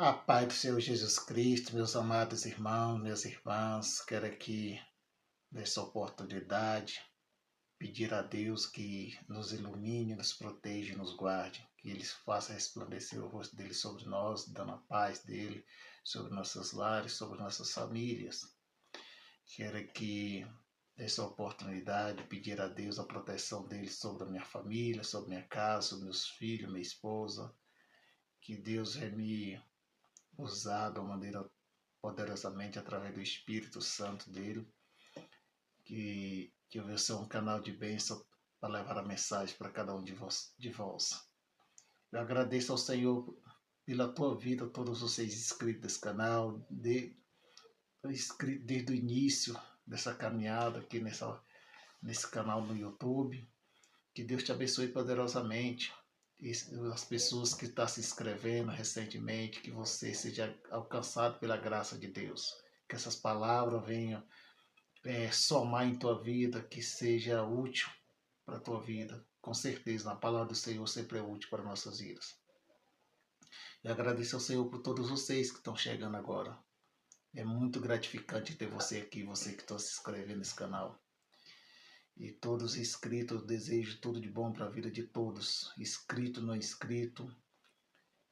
A paz do Senhor Jesus Cristo, meus amados irmãos, minhas irmãs, quero aqui, nessa oportunidade, pedir a Deus que nos ilumine, nos proteja e nos guarde, que Ele faça resplandecer o rosto dele sobre nós, dando a paz dele sobre nossos lares, sobre nossas famílias. Quero aqui, nessa oportunidade, pedir a Deus a proteção dele sobre a minha família, sobre minha casa, sobre meus filhos, minha esposa, que Deus me usar de uma maneira poderosamente através do Espírito Santo dele, que eu vou ser um canal de bênção para levar a mensagem para cada um de vós. Eu agradeço ao Senhor pela tua vida, todos vocês inscritos nesse canal, desde o início dessa caminhada aqui nesse canal no YouTube. Que Deus te abençoe poderosamente. E as pessoas que estão se inscrevendo recentemente, que você seja alcançado pela graça de Deus. Que essas palavras venham somar em tua vida, que seja útil para a tua vida. Com certeza, a palavra do Senhor sempre é útil para nossas vidas. Eu agradeço ao Senhor por todos vocês que estão chegando agora. É muito gratificante ter você aqui, você que está se inscrevendo nesse canal. E todos inscritos, desejo tudo de bom para a vida de todos, inscrito, não inscrito.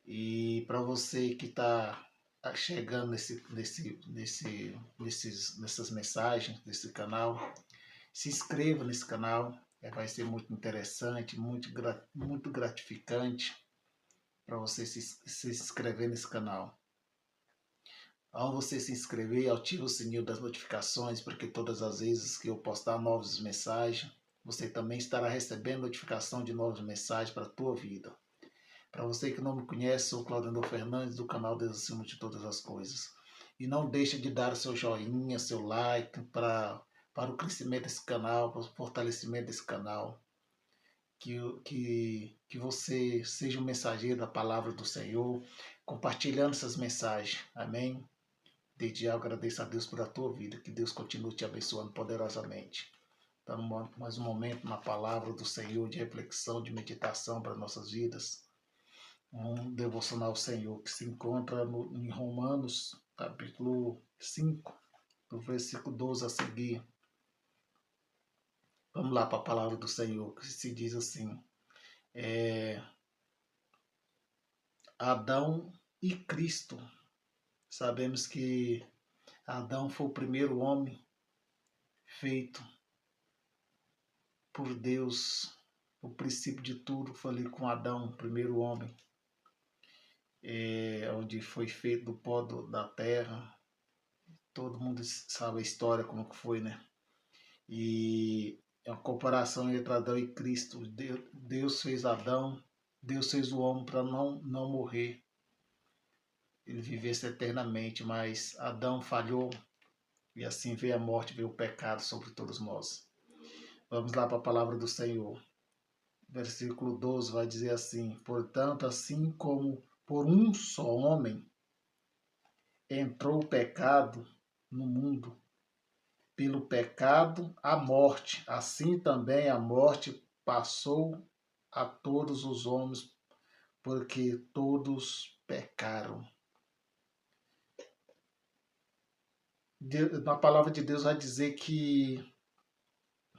E para você que está chegando nessas mensagens desse canal, se inscreva nesse canal, vai ser muito interessante, muito gratificante para você se inscrever nesse canal. Ao você se inscrever, ative o sininho das notificações, porque todas as vezes que eu postar novas mensagens, você também estará recebendo notificação de novas mensagens para a tua vida. Para você que não me conhece, sou Claudemir Fernandes, do canal Deus Acima de Todas as Coisas. E não deixe de dar seu joinha, seu like para o crescimento desse canal, para o fortalecimento desse canal. Que você seja um mensageiro da palavra do Senhor, compartilhando essas mensagens. Amém? Desde já eu agradeço a Deus por a tua vida, que Deus continue te abençoando poderosamente. Então, mais um momento na palavra do Senhor, de reflexão, de meditação para nossas vidas. Um devocional ao Senhor que se encontra em Romanos, capítulo 5, do versículo 12 a seguir. Vamos lá para a palavra do Senhor, que se diz assim: Adão e Cristo. Sabemos que Adão foi o primeiro homem feito por Deus. O princípio de tudo foi ali com Adão, o primeiro homem, onde foi feito do pó da terra. Todo mundo sabe a história, como que foi, né? E é uma comparação entre Adão e Cristo. Deus fez Adão, Deus fez o homem para não morrer. Ele vivesse eternamente, mas Adão falhou e assim veio a morte, veio o pecado sobre todos nós. Vamos lá para a palavra do Senhor. Versículo 12 vai dizer assim: Portanto, assim como por um só homem entrou o pecado no mundo, pelo pecado a morte, assim também a morte passou a todos os homens, porque todos pecaram. Na palavra de Deus vai dizer que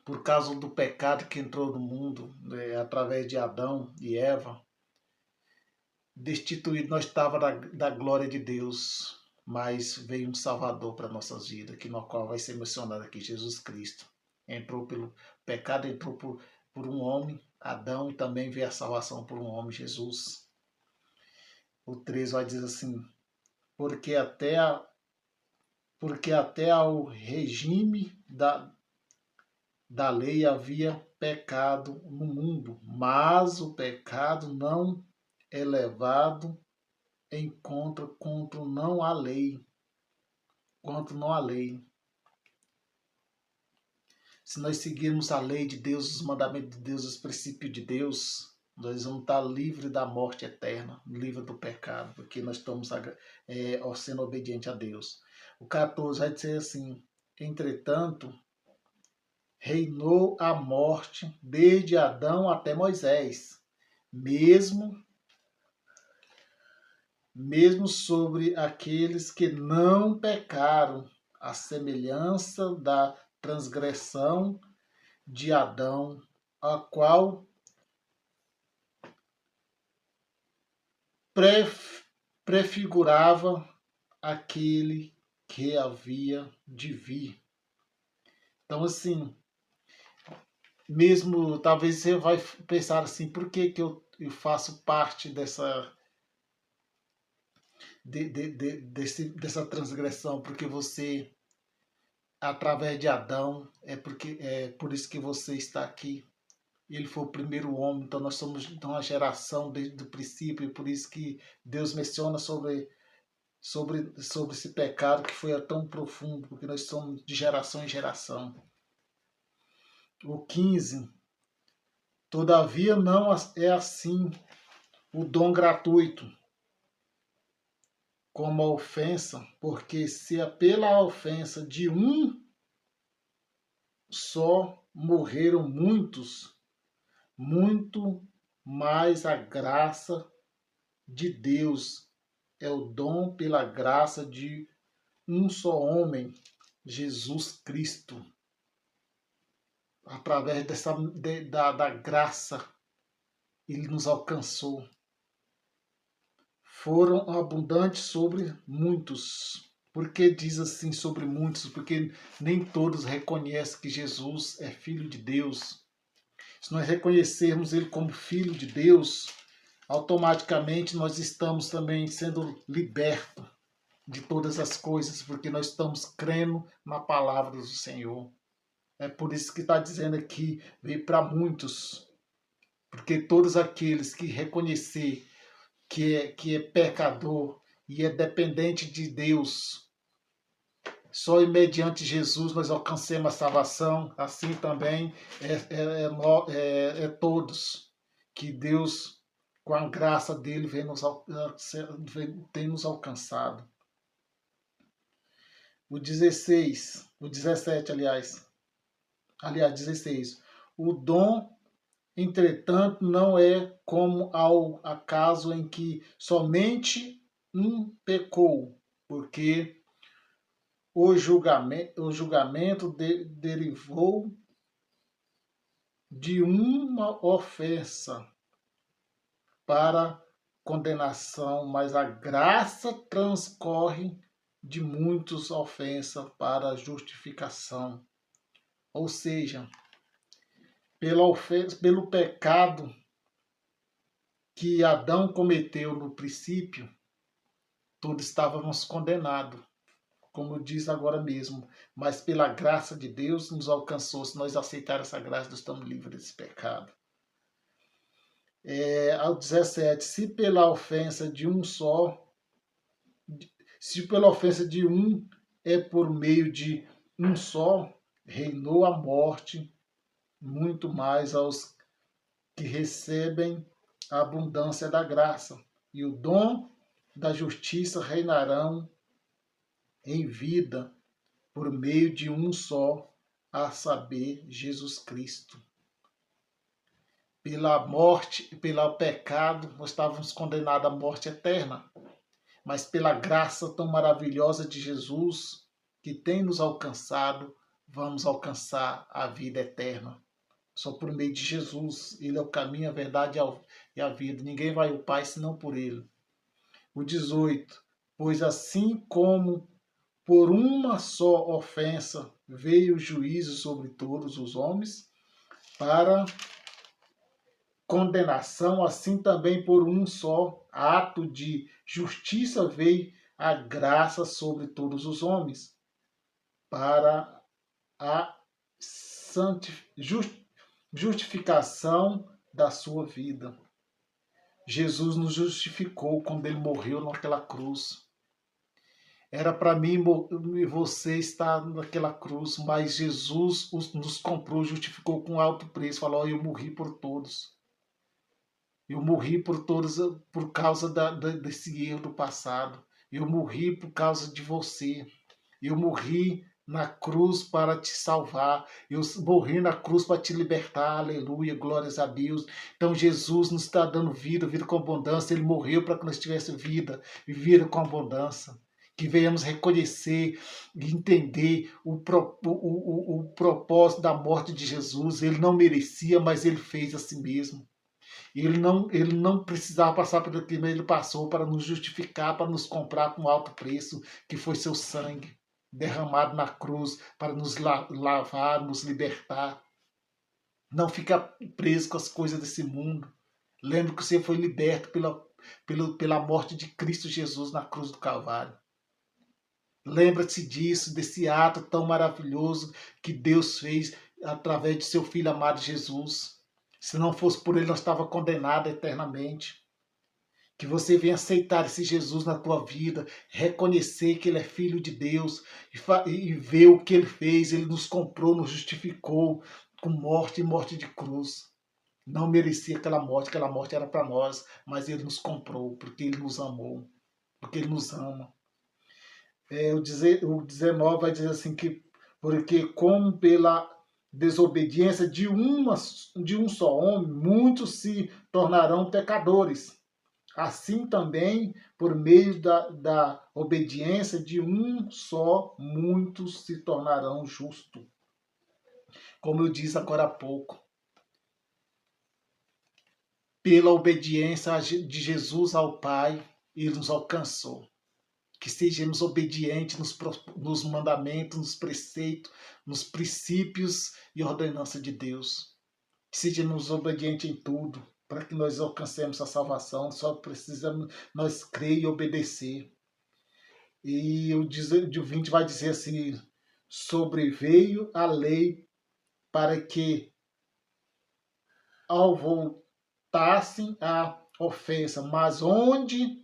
por causa do pecado que entrou no mundo, através de Adão e Eva, destituído nós estávamos da glória de Deus, mas veio um Salvador para nossas vidas, que no qual vai ser mencionado aqui, Jesus Cristo. Entrou pelo pecado, entrou por um homem, Adão, e também veio a salvação por um homem, Jesus. O 3 vai dizer assim: porque até ao regime da lei havia pecado no mundo, mas o pecado não é levado em conta contra não a lei. Se nós seguirmos a lei de Deus, os mandamentos de Deus, os princípios de Deus, nós vamos estar livres da morte eterna, livres do pecado, porque nós estamos sendo obedientes a Deus. O 14 vai dizer assim: entretanto, reinou a morte desde Adão até Moisés, mesmo mesmo sobre aqueles que não pecaram, à semelhança da transgressão de Adão, a qual prefigurava aquele que havia de vir. Então, assim, mesmo talvez você vai pensar assim, por que eu faço parte dessa transgressão? Porque você, através de Adão, é por isso que você está aqui. Ele foi o primeiro homem, então nós somos de uma geração desde o princípio, e por isso que Deus menciona sobre esse pecado que foi tão profundo, porque nós somos de geração em geração. O 15. Todavia não é assim o dom gratuito como a ofensa, porque se é pela ofensa de um só morreram muitos, muito mais a graça de Deus é o dom pela graça de um só homem, Jesus Cristo. Através da graça, ele nos alcançou. Foram abundantes sobre muitos. Por que diz assim sobre muitos? Porque nem todos reconhecem que Jesus é Filho de Deus. Se nós reconhecermos Ele como Filho de Deus, automaticamente nós estamos também sendo libertos de todas as coisas, porque nós estamos crendo na palavra do Senhor. É por isso que está dizendo aqui, veio para muitos. Porque todos aqueles que reconhecer que é pecador e é dependente de Deus, só mediante Jesus nós alcancemos a salvação. Assim também é todos que Deus, com a graça dele, tem nos alcançado. O 17, aliás, 16. O dom, entretanto, não é como ao acaso em que somente um pecou, porque o julgamento derivou de uma ofensa para condenação, mas a graça transcorre de muitas ofensas para justificação. Ou seja, pelo pecado que Adão cometeu no princípio, todos estávamos condenados, como diz agora mesmo. Mas pela graça de Deus nos alcançou. Se nós aceitarmos essa graça, nós estamos livres desse pecado. Ao 17, se pela ofensa de um é por meio de um só, reinou a morte, muito mais aos que recebem a abundância da graça. E o dom da justiça reinarão em vida por meio de um só, a saber, Jesus Cristo. Pela morte e pelo pecado, nós estávamos condenados à morte eterna. Mas pela graça tão maravilhosa de Jesus, que tem nos alcançado, vamos alcançar a vida eterna. Só por meio de Jesus. Ele é o caminho, a verdade e a vida. Ninguém vai ao Pai senão por Ele. O 18. Pois assim como por uma só ofensa veio o juízo sobre todos os homens, para condenação, assim também por um só ato de justiça veio a graça sobre todos os homens, para a justificação da sua vida. Jesus nos justificou quando ele morreu naquela cruz. Era para mim e você estar naquela cruz, mas Jesus nos comprou, justificou com alto preço. Falou: eu morri por todos. Eu morri por todos por causa desse erro do passado. Eu morri por causa de você. Eu morri na cruz para te salvar. Eu morri na cruz para te libertar. Aleluia, glórias a Deus. Então Jesus nos está dando vida, vida com abundância. Ele morreu para que nós tivéssemos vida e vida com abundância. Que venhamos reconhecer e entender o propósito da morte de Jesus. Ele não merecia, mas ele fez a si mesmo. Ele não precisava passar por aquilo, mas ele passou para nos justificar, para nos comprar com alto preço, que foi seu sangue derramado na cruz para nos lavar, nos libertar. Não ficar preso com as coisas desse mundo. Lembre que você foi liberto pela morte de Cristo Jesus na cruz do Calvário. Lembra-se disso, desse ato tão maravilhoso que Deus fez através de seu Filho amado Jesus. Se não fosse por ele, nós estávamos condenados eternamente. Que você venha aceitar esse Jesus na tua vida, reconhecer que ele é Filho de Deus e ver o que ele fez. Ele nos comprou, nos justificou com morte e morte de cruz. Não merecia aquela morte era para nós, mas ele nos comprou porque ele nos amou, porque ele nos ama. O 19 vai dizer assim que porque como pela desobediência de um só homem, muitos se tornarão pecadores. Assim também, por meio da obediência de um só, muitos se tornarão justos. Como eu disse agora há pouco, pela obediência de Jesus ao Pai, ele nos alcançou. Que sejamos obedientes nos mandamentos, nos preceitos, nos princípios e ordenanças de Deus. Que sejamos obedientes em tudo, para que nós alcancemos a salvação. Só precisamos nós crer e obedecer. E o 20 vai dizer assim: sobreveio a lei para que, ao voltassem a ofensa, mas onde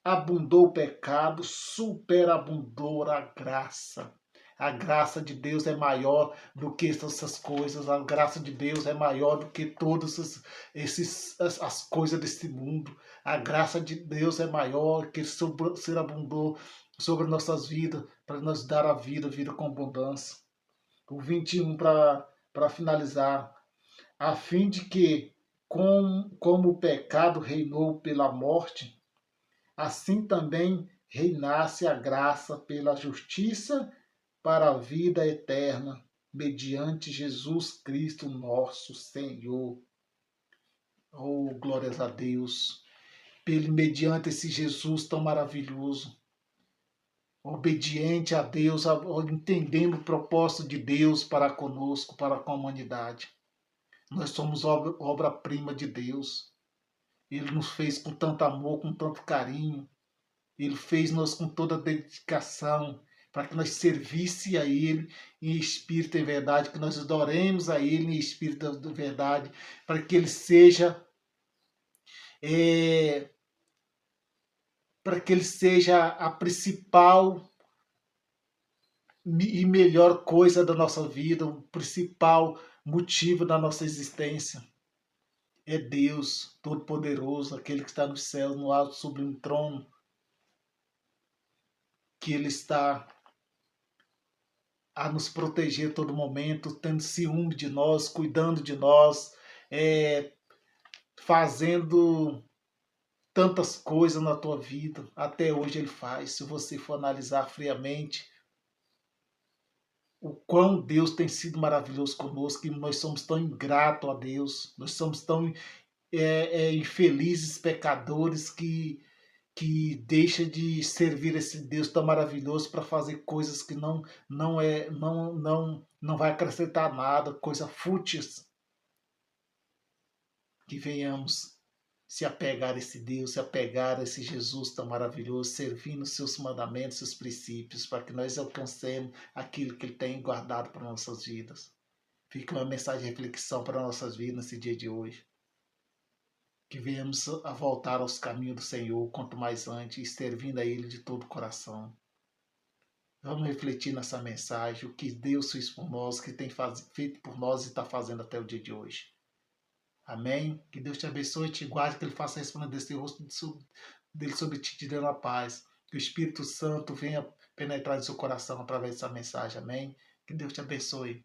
abundou o pecado, superabundou a graça. A graça de Deus é maior do que essas coisas. A graça de Deus é maior do que todas as coisas desse mundo. A graça de Deus é maior que superabundou sobre nossas vidas, para nos dar a vida com abundância. O 21 para finalizar. A fim de que, como o pecado reinou pela morte, assim também reinasse a graça pela justiça para a vida eterna, mediante Jesus Cristo, nosso Senhor. Oh, glórias a Deus. Mediante esse Jesus tão maravilhoso, obediente a Deus, entendendo o propósito de Deus para conosco, para com a humanidade. Nós somos obra-prima de Deus. Ele nos fez com tanto amor, com tanto carinho. Ele fez-nos com toda a dedicação para que nós servisse a Ele em espírito e verdade, que nós adoremos a Ele em espírito de verdade, para que Ele seja a principal e melhor coisa da nossa vida, o principal motivo da nossa existência. É Deus Todo-Poderoso, aquele que está no céu, no alto, sublime trono, que Ele está a nos proteger a todo momento, tendo ciúme de nós, cuidando de nós, fazendo tantas coisas na tua vida. Até hoje Ele faz. Se você for analisar friamente o quão Deus tem sido maravilhoso conosco, que nós somos tão ingratos a Deus, nós somos tão infelizes pecadores que deixa de servir esse Deus tão maravilhoso para fazer coisas que não vai acrescentar nada, coisas fúteis. Que venhamos se apegar a esse Deus, se apegar a esse Jesus tão maravilhoso, servindo os seus mandamentos, seus princípios, para que nós alcancemos aquilo que Ele tem guardado para nossas vidas. Fica uma mensagem de reflexão para nossas vidas nesse dia de hoje. Que venhamos a voltar aos caminhos do Senhor, quanto mais antes, servindo a Ele de todo o coração. Vamos refletir nessa mensagem, o que Deus fez por nós, o que tem feito por nós e está fazendo até o dia de hoje. Amém? Que Deus te abençoe e te guarde, que Ele faça resplandecer o rosto dele sobre ti, te dando a paz. Que o Espírito Santo venha penetrar no seu coração através dessa mensagem, amém? Que Deus te abençoe.